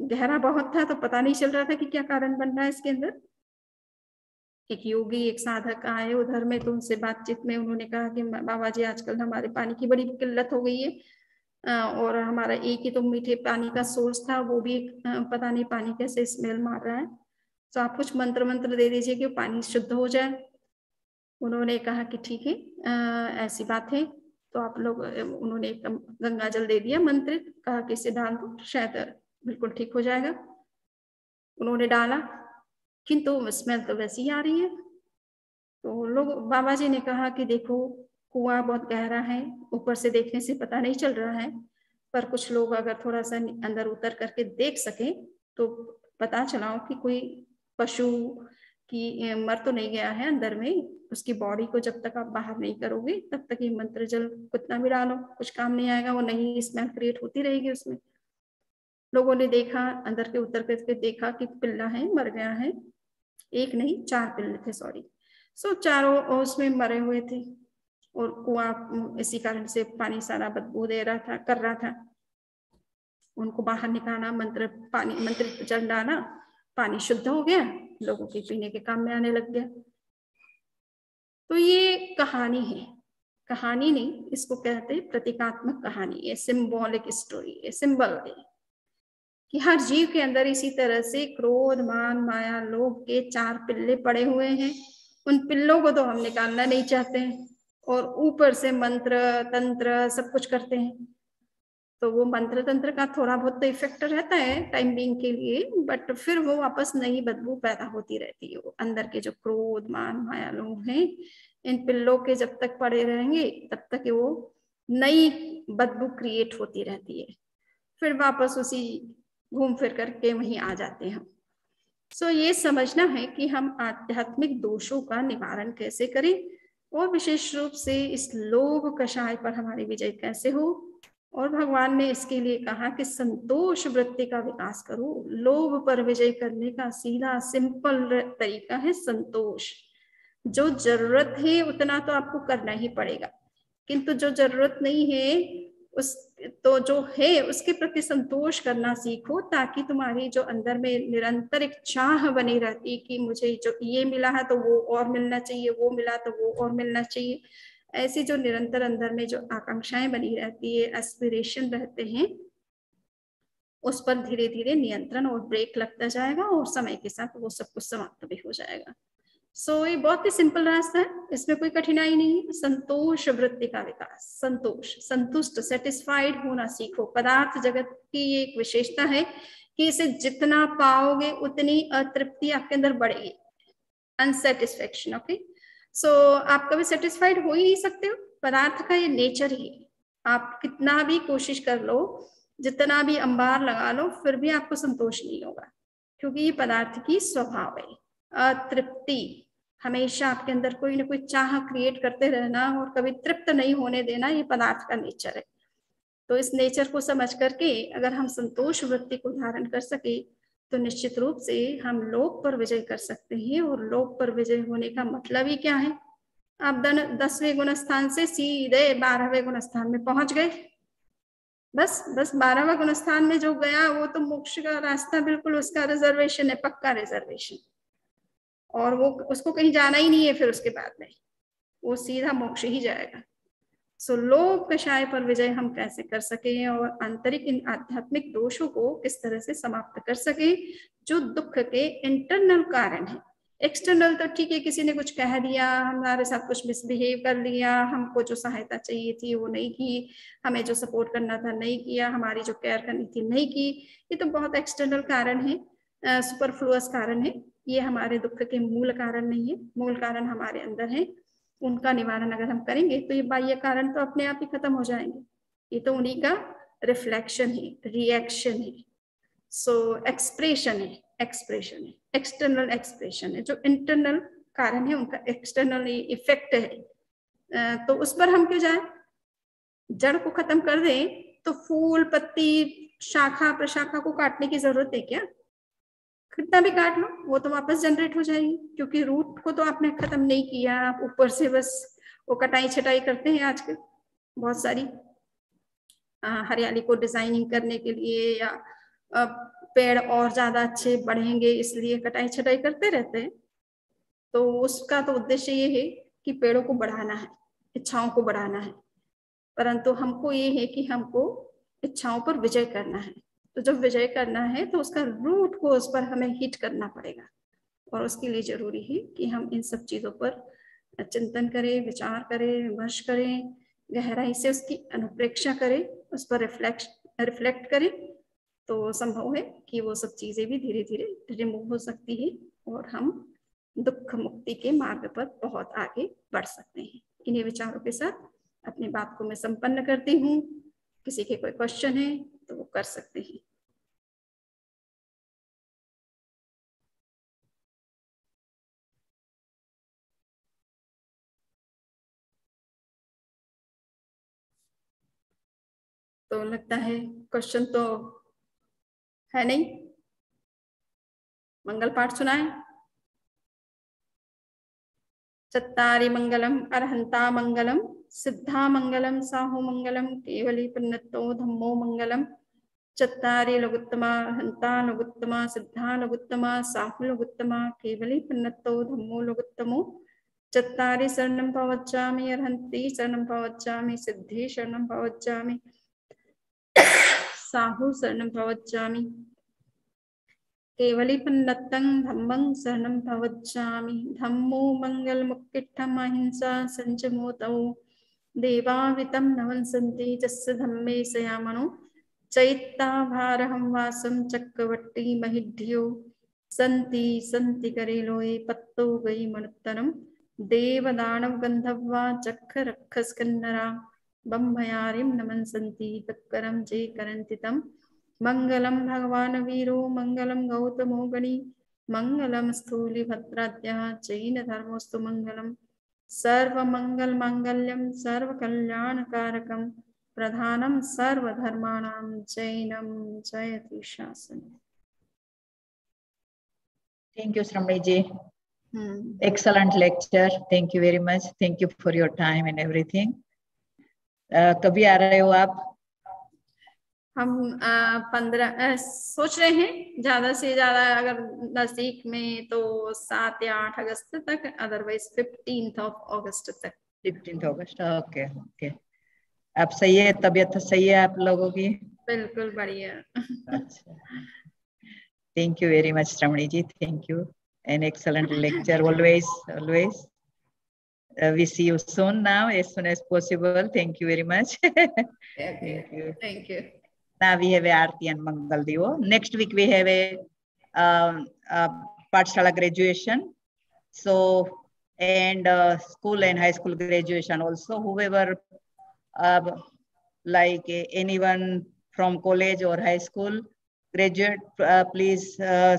गहरा बहुत था, तो पता नहीं चल रहा था कि क्या कारण बन रहा है इसके अंदर। एक योगी, एक साधक आए उधर में, तो उनसे बातचीत में उन्होंने कहा कि बाबा जी आजकल हमारे पानी की बड़ी किल्लत हो गई है, और हमारा एक ही तो मीठे पानी का सोर्स था, वो भी पता नहीं पानी कैसे स्मेल मार रहा है, तो आप कुछ मंत्र मंत्र दे दीजिए कि पानी शुद्ध हो जाए। उन्होंने कहा कि ठीक है, ऐसी बात है, तो आप लोग, उन्होंने गंगा जल दे दिया मंत्र, कहा कि इसे डाल दो, शायद बिल्कुल ठीक हो जाएगा। उन्होंने डाला, किंतु स्मेल तो वैसी ही आ रही है। तो लोग, बाबा जी ने कहा कि देखो कुआं बहुत गहरा है, ऊपर से देखने से पता नहीं चल रहा है, पर कुछ लोग अगर थोड़ा सा अंदर उतर करके देख सके तो पता चलाओ कि कोई पशु की मर तो नहीं गया है अंदर में, उसकी बॉडी को जब तक आप बाहर नहीं करोगे तब तक ये मंत्र जल कितना भी डालो कुछ काम नहीं आएगा, वो नई स्मेल क्रिएट होती रहेगी उसमें। लोगों ने देखा, अंदर के उतर करके देखा कि पिल्ला है, मर गया है, एक नहीं 4 पिल्ले थे, सॉरी। सो चारों उसमें मरे हुए थे, और कुआं इसी कारण से पानी सारा बदबू दे रहा था, कर रहा था। उनको बाहर निकाला, मंत्र जल डाला, पानी शुद्ध हो गया, लोगों के पीने के काम में आने लग गया। तो ये कहानी है, कहानी नहीं, इसको कहते हैं प्रतीकात्मक कहानी, ये सिंबॉलिक स्टोरी, ये सिंबल है कि हर जीव के अंदर इसी तरह से क्रोध, मान, माया, लोभ के 4 पिल्ले पड़े हुए हैं। उन पिल्लों को तो हम निकालना नहीं चाहते हैं, और ऊपर से मंत्र तंत्र सब कुछ करते हैं। तो वो मंत्र तंत्र का थोड़ा बहुत तो इफेक्ट रहता है टाइम बीइंग के लिए, बट फिर वो वापस नई बदबू पैदा होती रहती है। वो अंदर के जो क्रोध, मान, माया, लोभ है, इन पिल्लों के जब तक पड़े रहेंगे तब तक वो नई बदबू क्रिएट होती रहती है, फिर वापस उसी घूम फिर करके वहीं आ जाते हैं। सो ये समझना है कि हम आध्यात्मिक दोषों का निवारण कैसे करें, और विशेष रूप से इस लोभ कषाय पर हमारी विजय कैसे हो। और भगवान ने इसके लिए कहा कि संतोष वृत्ति का विकास करो। लोभ पर विजय करने का सीधा सिंपल तरीका है संतोष। जो जरूरत है उतना तो आपको करना ही पड़ेगा, किंतु जो जरूरत नहीं है उस तो जो है उसके प्रति संतोष करना सीखो, ताकि तुम्हारी जो अंदर में निरंतर एक चाह बनी रहती कि मुझे जो ये मिला है तो वो और मिलना चाहिए, वो मिला तो वो और मिलना चाहिए। ऐसी जो निरंतर अंदर में जो आकांक्षाएं बनी रहती है, एस्पिरेशन रहते हैं, उस पर धीरे धीरे नियंत्रण और ब्रेक लगता जाएगा, और समय के साथ वो सब कुछ समाप्त भी हो जाएगा। ये बहुत ही सिंपल रास्ता है, इसमें कोई कठिनाई नहीं है। संतोष वृत्ति का विकास, संतोष, संतुष्ट, सेटिस्फाइड होना सीखो। पदार्थ जगत की एक विशेषता है कि इसे जितना पाओगे उतनी अतृप्ति आपके अंदर बढ़ेगी, अनसेटिस्फेक्शन। ओके, आप कभी सेटिस्फाइड हो ही नहीं सकते हो, पदार्थ का ये नेचर ही। आप कितना भी कोशिश कर लो, जितना भी अंबार लगा लो, फिर भी आपको संतोष नहीं होगा, क्योंकि ये पदार्थ की स्वभाव है। अतृप्ति, हमेशा आपके अंदर कोई ना कोई चाह क्रिएट करते रहना और कभी तृप्त नहीं होने देना, ये पदार्थ का नेचर है। तो इस नेचर को समझ करके अगर हम संतोष वृत्ति को धारण कर सके तो निश्चित रूप से हम लोक पर विजय कर सकते हैं। और लोक पर विजय होने का मतलब ही क्या है, आप 10वें गुण स्थान से सीधे 12वें गुण स्थान में पहुंच गए। बस 12वां गुण स्थान में जो गया वो तो मोक्ष का रास्ता बिल्कुल उसका रिजर्वेशन है, पक्का रिजर्वेशन, और वो उसको कहीं जाना ही नहीं है, फिर उसके बाद में वो सीधा मोक्ष ही जाएगा। लोभ कषाय पर विजय हम कैसे कर सके, और आंतरिक इन आध्यात्मिक दोषों को किस तरह से समाप्त कर सके जो दुख के इंटरनल कारण है। एक्सटर्नल तो ठीक है, किसी ने कुछ कह दिया, हमारे साथ कुछ मिसबिहेव कर लिया, हमको जो सहायता चाहिए थी वो नहीं की, हमें जो सपोर्ट करना था नहीं किया, हमारी जो केयर करनी थी नहीं की, ये तो बहुत एक्सटर्नल कारण है, सुपरफ्लुअस कारण है। ये हमारे दुख के मूल कारण नहीं है, मूल कारण हमारे अंदर है। उनका निवारण अगर हम करेंगे तो ये बाह्य कारण तो अपने आप ही खत्म हो जाएंगे, ये तो उन्हीं का रिफ्लेक्शन है, रिएक्शन है। एक्सप्रेशन है, एक्सप्रेशन है, एक्सटर्नल एक्सप्रेशन है। जो इंटरनल कारण है उनका एक्सटर्नल इफेक्ट है। तो उस पर हम क्यों जाए, जड़ को खत्म कर दें तो फूल, पत्ती, शाखा प्रशाखा को काटने की जरूरत है क्या? कितना भी काट लो वो तो वापस जनरेट हो जाएगी, क्योंकि रूट को तो आपने खत्म नहीं किया, आप ऊपर से बस वो कटाई छटाई करते हैं आजकल बहुत सारी, हरियाली को डिजाइनिंग करने के लिए या पेड़ और ज्यादा अच्छे बढ़ेंगे इसलिए कटाई छटाई करते रहते हैं। तो उसका तो उद्देश्य ये है कि पेड़ों को बढ़ाना है, इच्छाओं को बढ़ाना है, परंतु हमको ये है कि हमको इच्छाओं पर विजय करना है। तो जब विजय करना है तो उसका रूट को उस पर हमें हिट करना पड़ेगा, और उसके लिए जरूरी है कि हम इन सब चीजों पर चिंतन करें, विचार करें, विमर्श करें, गहराई से उसकी अनुप्रेक्षा करें, उस पर रिफ्लेक्ट करें, तो संभव है कि वो सब चीजें भी धीरे धीरे रिमूव हो सकती है और हम दुख मुक्ति के मार्ग पर बहुत आगे बढ़ सकते हैं। इन्हीं विचारों के साथ अपनी बात को मैं संपन्न करती हूँ। किसी के कोई क्वेश्चन है तो वो कर सकते हैं। तो लगता है क्वेश्चन तो है नहीं। मंगल पाठ सुनाए। चत्तारि मंगलम अरहंता मंगलम सिद्धा मंगलम साहु मंगलम केवली पुण्यतो धम्मो मंगलम चत्तारि लघुत्तमा अरहंता लघुत्तमा सिद्धा लघुत्तमा साहु लघुत्तमा केवली पुण्यतो धम्मो लघुत्तमो चत्तारि शरणं प्रवच्चामि अरहन्ति शरणं प्रवच्चामि सिद्धि शरणं प्रवच्चामि साहु शरणं प्रवच्चामि केवली पुन्नतं धम्मं शरणं प्रवच्चामि धम्मो मंगलमुक्तिष्ठम् अहिंसा संयमोतौ देवावितं न वंसन्ति यस्य धम्मे सयामनो चैत्ताभारहं वासं चक्रवर्ती महिढ्यो सन्ति सन्ति करेलोये पत्तो गई मनुत्तरम देवदानव गंधर्वा चक्र रक्षस्कन्नरा बम्भयारिं नमन सन्ति तत्करं जे करन्ति तम् मंगलम भगवान वीरो मंगलम गौतमो गणी मंगलम स्थूलिभद्राद्यः जैन धर्मोस्तु मंगलम सर्वमंगल मांगल्यम सर्वकल्याणकारकम प्रधानम सर्वधर्माणां जैनम जयति शासनम्। Thank you, Shramani ji. Excellent lecture. Thank you very much. Thank you for your time and everything. कभी आ रहे हो आप? हम 15 सोच रहे हैं, ज्यादा से ज्यादा अगर नजदीक में तो 7 या 8 अगस्त तक, अदरवाइज 15 अगस्त तक। 15 अगस्त, ओके ओके। आप सही है, तबीयत सही है आप लोगों की? बिल्कुल बढ़िया। अच्छा, thank you very much Shramani ji, thank you, an excellent lecture always. We see you soon now, as soon as possible. Thank you very much. Thank you. Now we have a Aarti and Mangal Divo. Next week we have a Pathshala graduation. So, and school and high school graduation also. Whoever, like anyone from college or high school graduate, please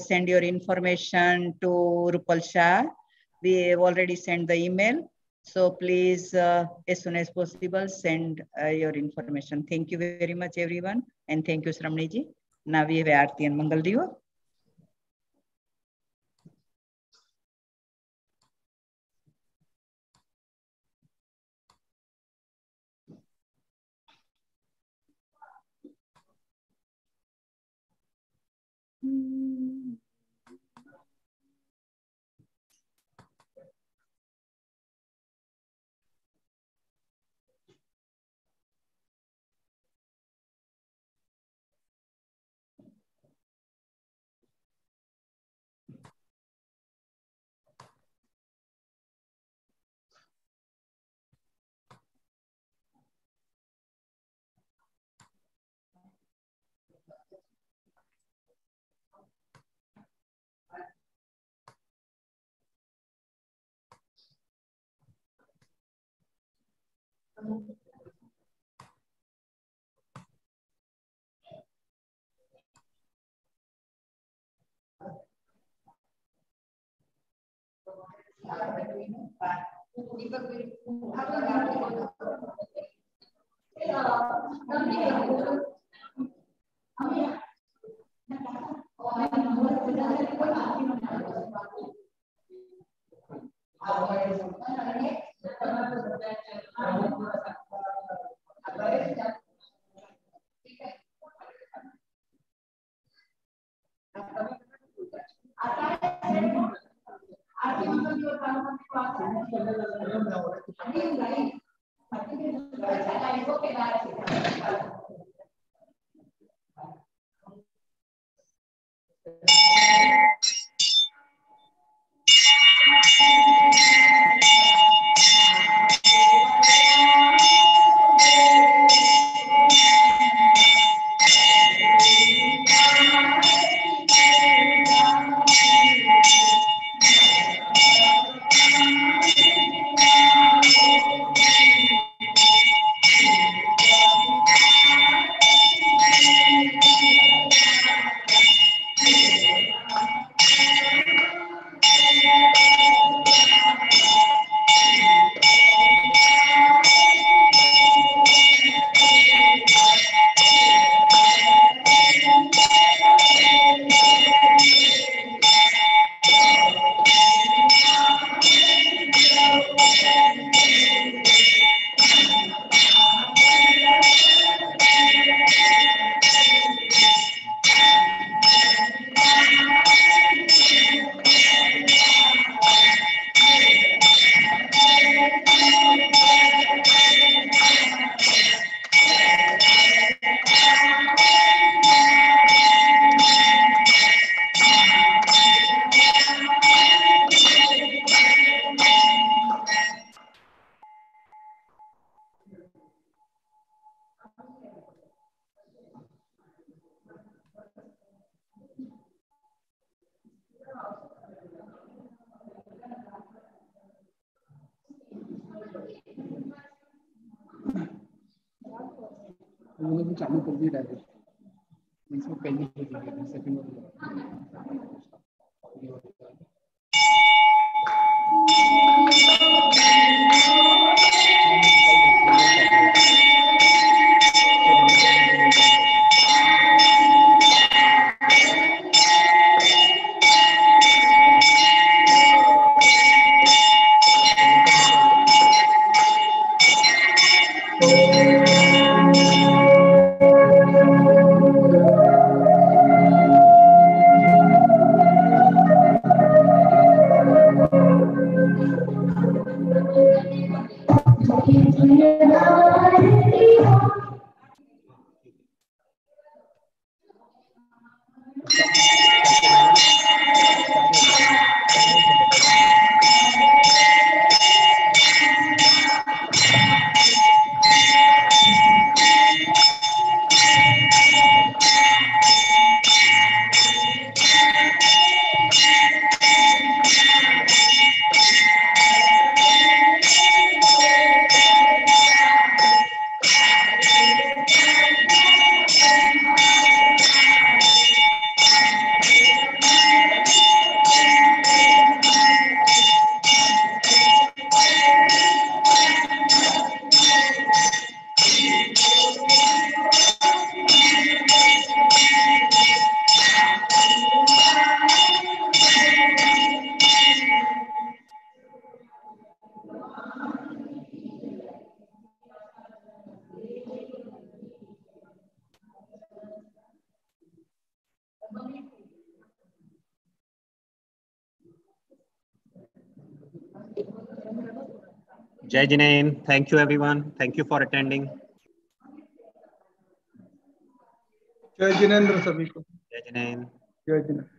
send your information to Rupal Shah. We have already sent the email. So please, as soon as possible, send your information. Thank you very much, everyone. And thank you, Shramani ji. Now we have Aarti and Mangal Divo. चालू कर दिया direct इसमें पहले second Jai Jinein. Thank you, everyone. Thank you for attending. जय जिनेंद्र सभी को। Jai Jinein. जय जिनेंद्र।